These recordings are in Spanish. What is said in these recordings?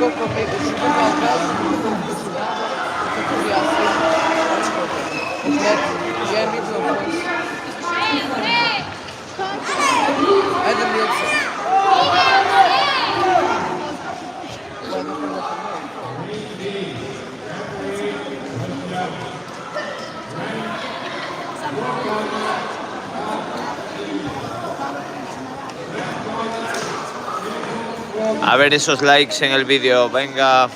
jugou comigo, jogou no Algarve, jogou no Portugal, categoria assim. Já é amigo do Afonso. É do Nilson. Vai do Fernando também. A ver esos likes en el vídeo, venga.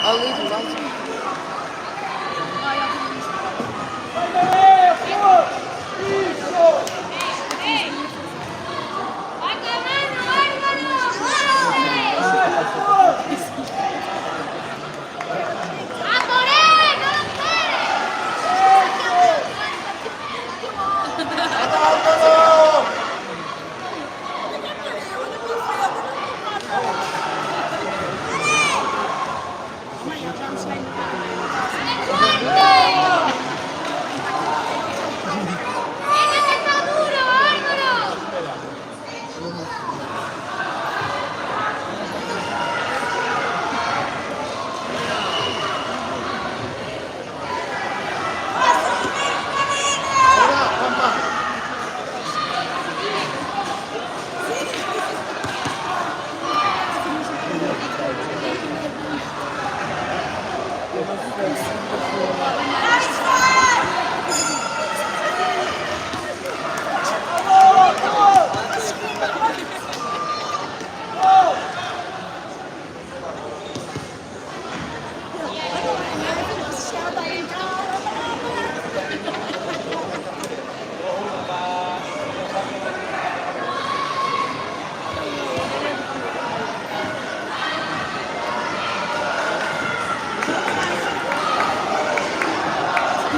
Ali do lado.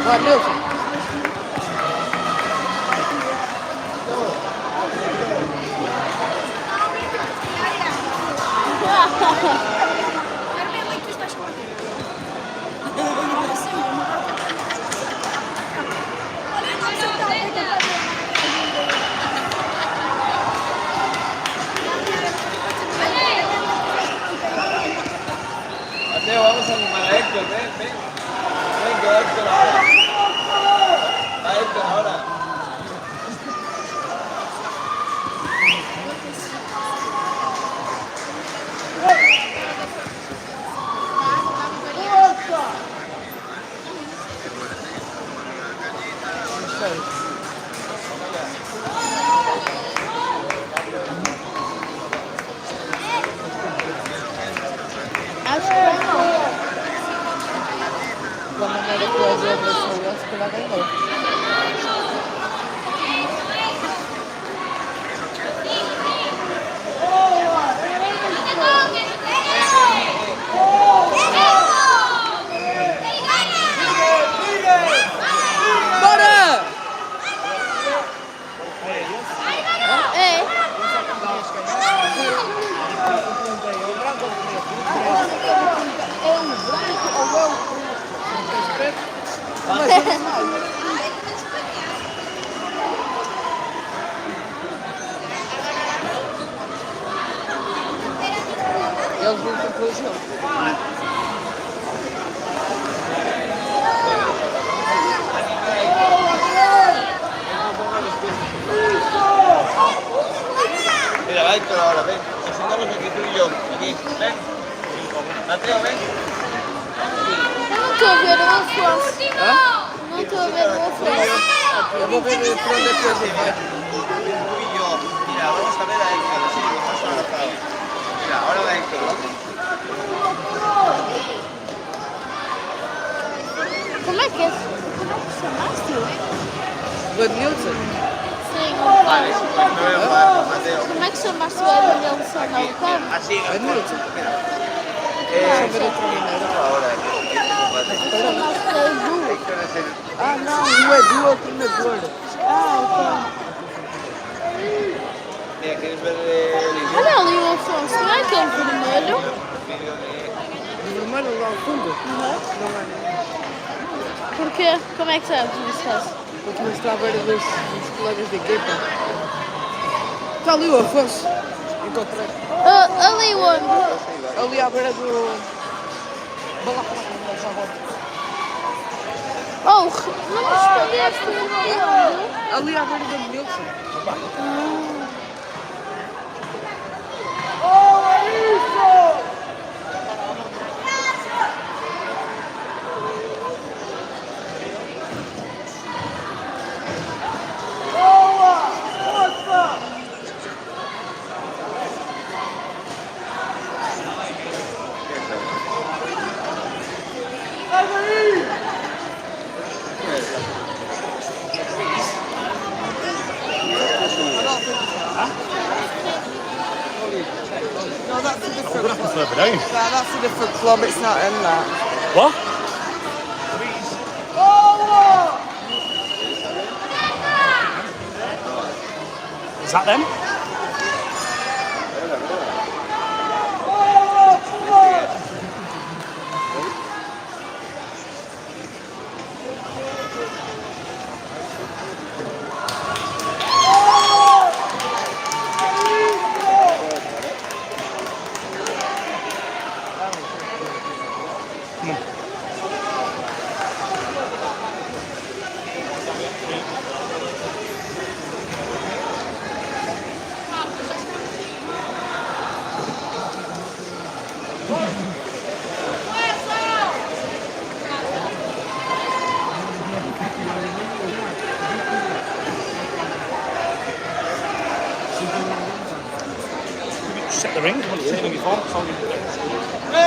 Vai, Nilson. Mateo, vamos a animar a Héctor, ven, ven. Venga, Héctor ahora. Va Héctor ahora. Da maneira que o Ed abraçou, eu acho que ela ganhou. Bora! É. Eles lutam pelo jogo. Mira, va Héctor ahora, ven. Nos sentamos aquí tú y yo. Aquí, ven. Mateo, ven. Não estou a ver o Afonso. Não estou a ver o Afonso. Eu vou ver por onde é que ele vai. Tú y yo. Mira, vamos a ver a Héctor. Sí, lo más abrazado. Mira, ahora va Héctor. Como é que chamaste? O Edmilson? Sim. Vale, pues me voy a jugar con Mateo. Como é que chamaste o Edmilson ao campo? Así, Edmilson. mira. Sobre otro número. Ahora, São mais três duas. Héctor es el... Ah, não, um é do outro não é do outro. Ah, Mira, ¿quieres ver el ok. Olha ali o Afonso, não é aquele vermelho? vídeo de... Do vermelho lá ao fundo? Uhum. Não é. Porquê? Como é que sabes nesse caso? Porque não está à beira dos colegas de equipa. Está ali o Afonso. Encontrei. Ali onde? Ali à beira do... Vou lá para essa volta. Oh, não me respondeste onde? Ali à beira do Nilson. No, that's a different club. Further down. Nah, that's a different club. It's not in that. What? Is that them? Come on. Set the ring. Want to take on your phone? It's on your-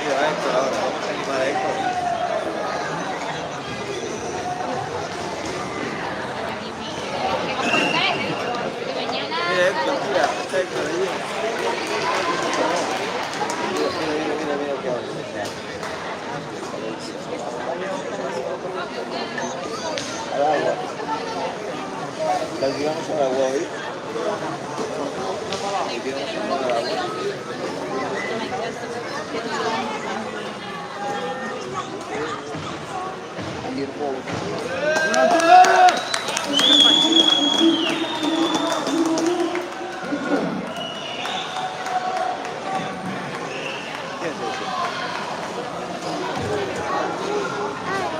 Mira, Héctor, ahora vamos a animar a Héctor. Mira, Héctor, mira, está Héctor ahí. Mira qué hace. Al agua. La llevamos al agua hoy. Y tiramos al agua. Y el polvo. ¿Qué es eso?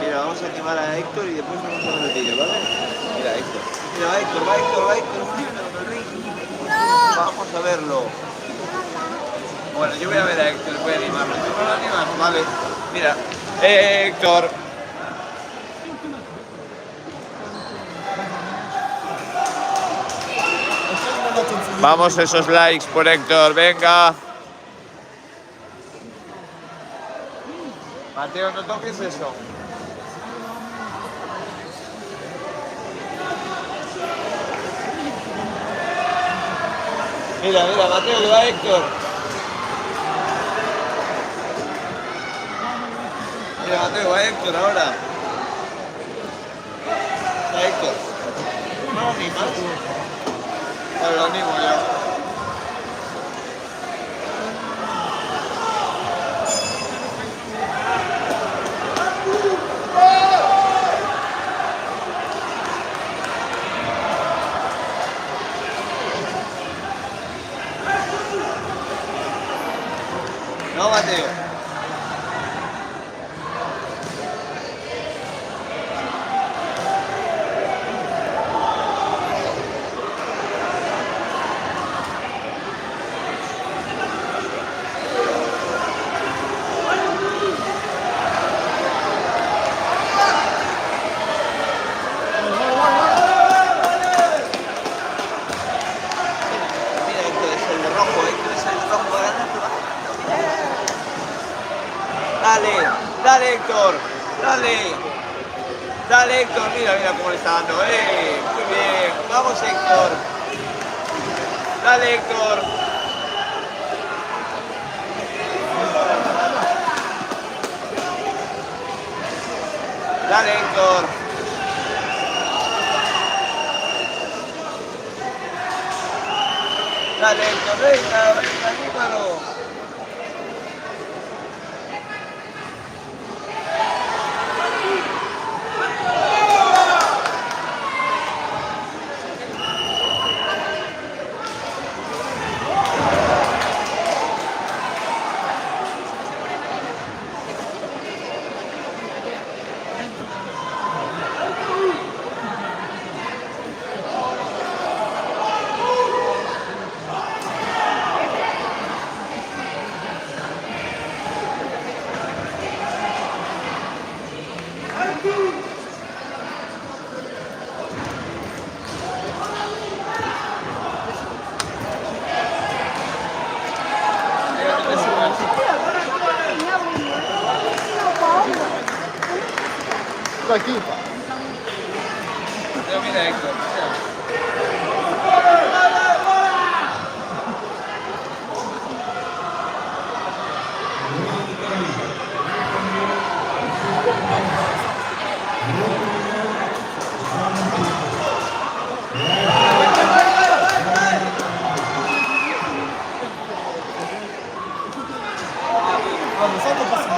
Mira, vamos a animar a Héctor y después vamos a ver el vídeo, ¿vale? Mira, Héctor. Mira, va Héctor, va Héctor, va Héctor. Vamos a verlo. Bueno, yo voy a ver a Héctor, voy a animarlo. ¿Tú no lo animas? Vale. Mira, Héctor. Vamos esos likes por Héctor, venga. Mateo, no toques eso. Mira, mira, Mateo, que va Héctor. Mira, Mateo, va Héctor ahora. Va Héctor. más. Pues lo animo yo. No, Mateo. Mira, esto es el rojo, esto es el rojo grande. Dale, dale Héctor, dale. Dale Héctor, mira, mira cómo le está dando. Muy bien, vamos Héctor. Dale Héctor. Dale Héctor. Dale Héctor, venga, venga, anímalo. Por aqui. Mira Héctor. Vamos, solta pra cima.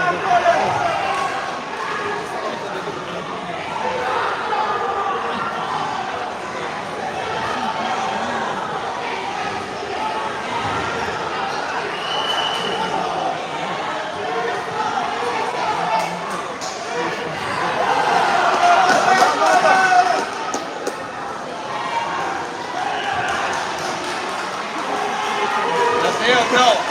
Mateo, no.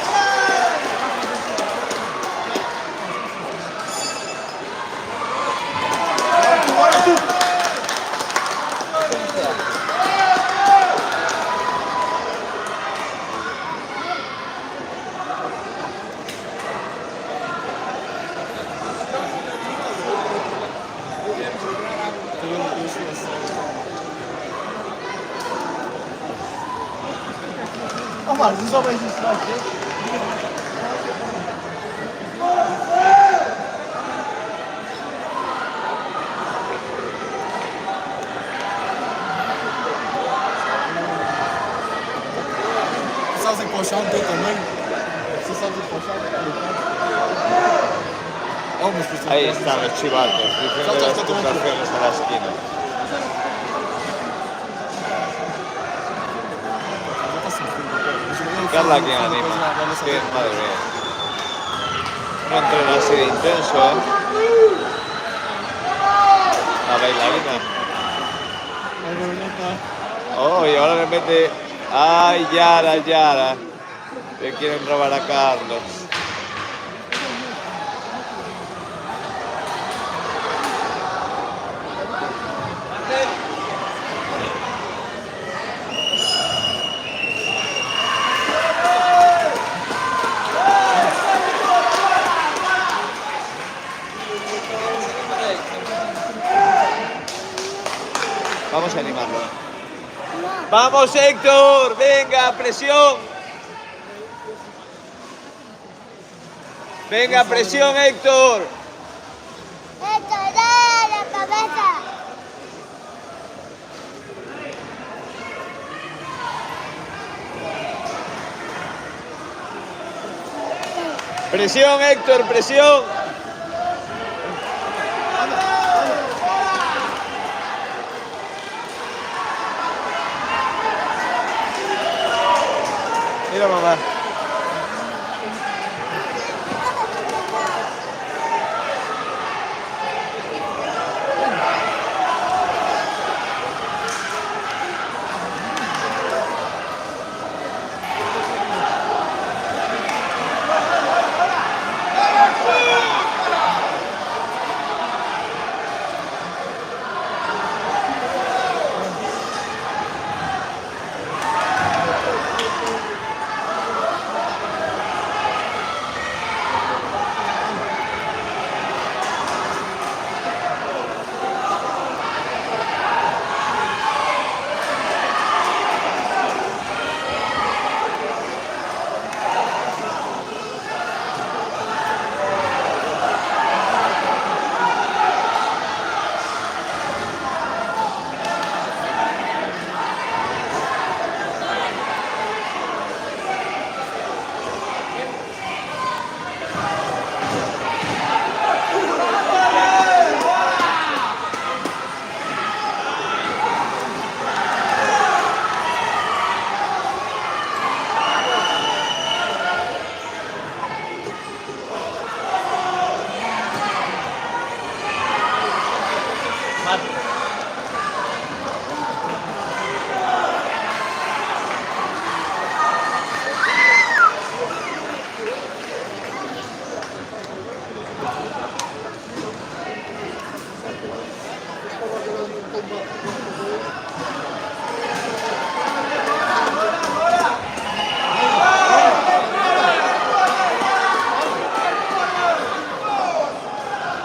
Ó, Marcos, não só vai ensinar aqui. Você sabe encoxar no teu tamanho? Você sabe encoxar no teu tamanho? Vamos, pessoal. Ahí están los chivatos, diciendo las puntuaciones a la esquina. Carla, ¿quién anima? Sí, madre mía. No entrena así de intenso, ¿eh? La bailarina. Oh, y ahora le mete... ¡Ay, Yara, Yara! Le quieren robar a Carlos. Vamos a animarlo. ¡Vamos, Héctor! ¡Venga, presión! ¡Venga, presión, Héctor! Esto, dale la cabeza. Presión, Héctor, presión. Mira, mamá.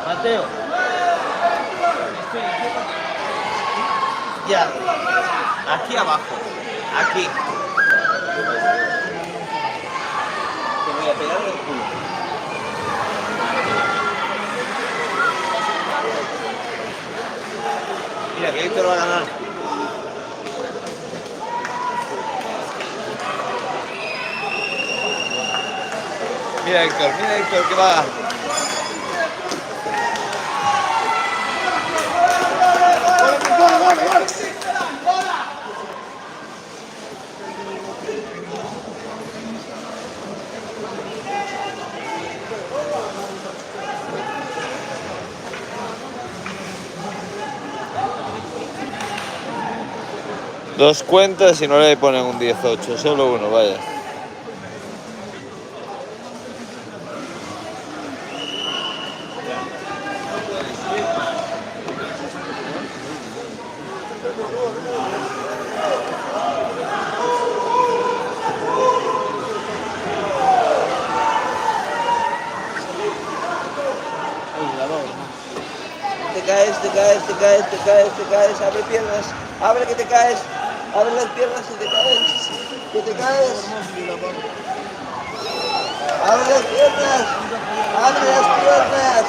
Mateo. Ya. Aquí abajo. Aquí. Te voy a pegar en el culo. Mira, que Héctor va a ganar. Mira Héctor, que va. Dos cuentas y no le ponen un 18, solo uno, vaya. Te caes, abre piernas, abre que te caes, abre las piernas y te caes, que te caes. Abre las piernas, abre las piernas.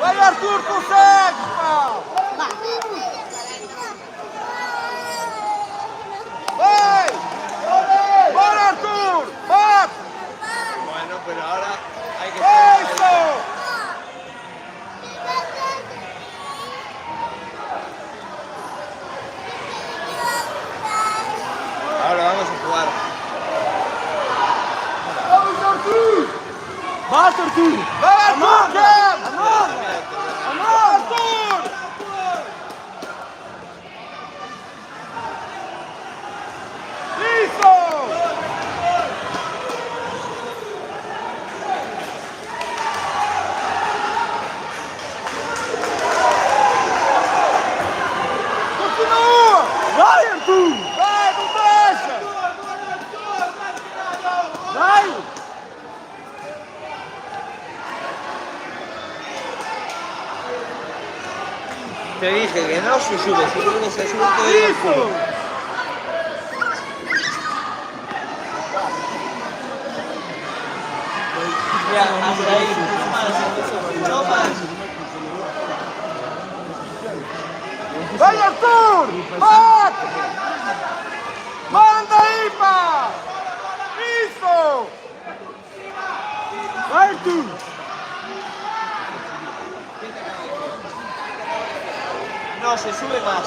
Vai Arthur, consegue, pau! Vai! Bora Arthur! ¡Vas! Bueno, pero ahora hay que... ¡Eso! Ahora vamos a jugar. ¡Vamos Arthur! ¡Vas Arthur! ¡Vamos Arthur! ¡Vamos! ¡Vamos Arthur! ¡Listo! ¡Continúa! ¡Vai Arthur! ¡Vai, não deixa! ¡Vai! Te dije que no se sube, si creo que se sube todo el culo. Ya, hasta ahí, no más. ¡Vai Arthur! ¡Vai! ¡Manda aí, pá! no, se sube más.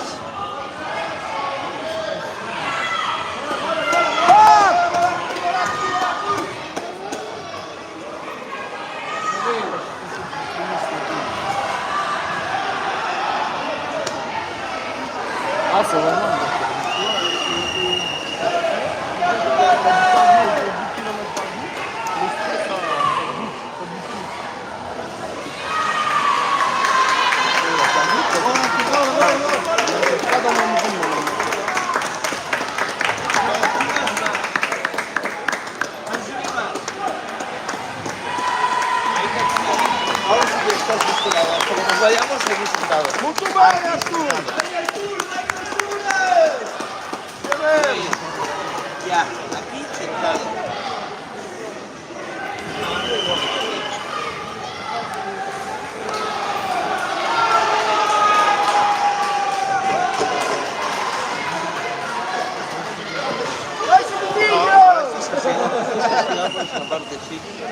Ah, c'est vraiment. Ahora sí que estás de este lado. Como nos vayamos, seguís sentados. Ya, aquí sentado. Esta parte sí.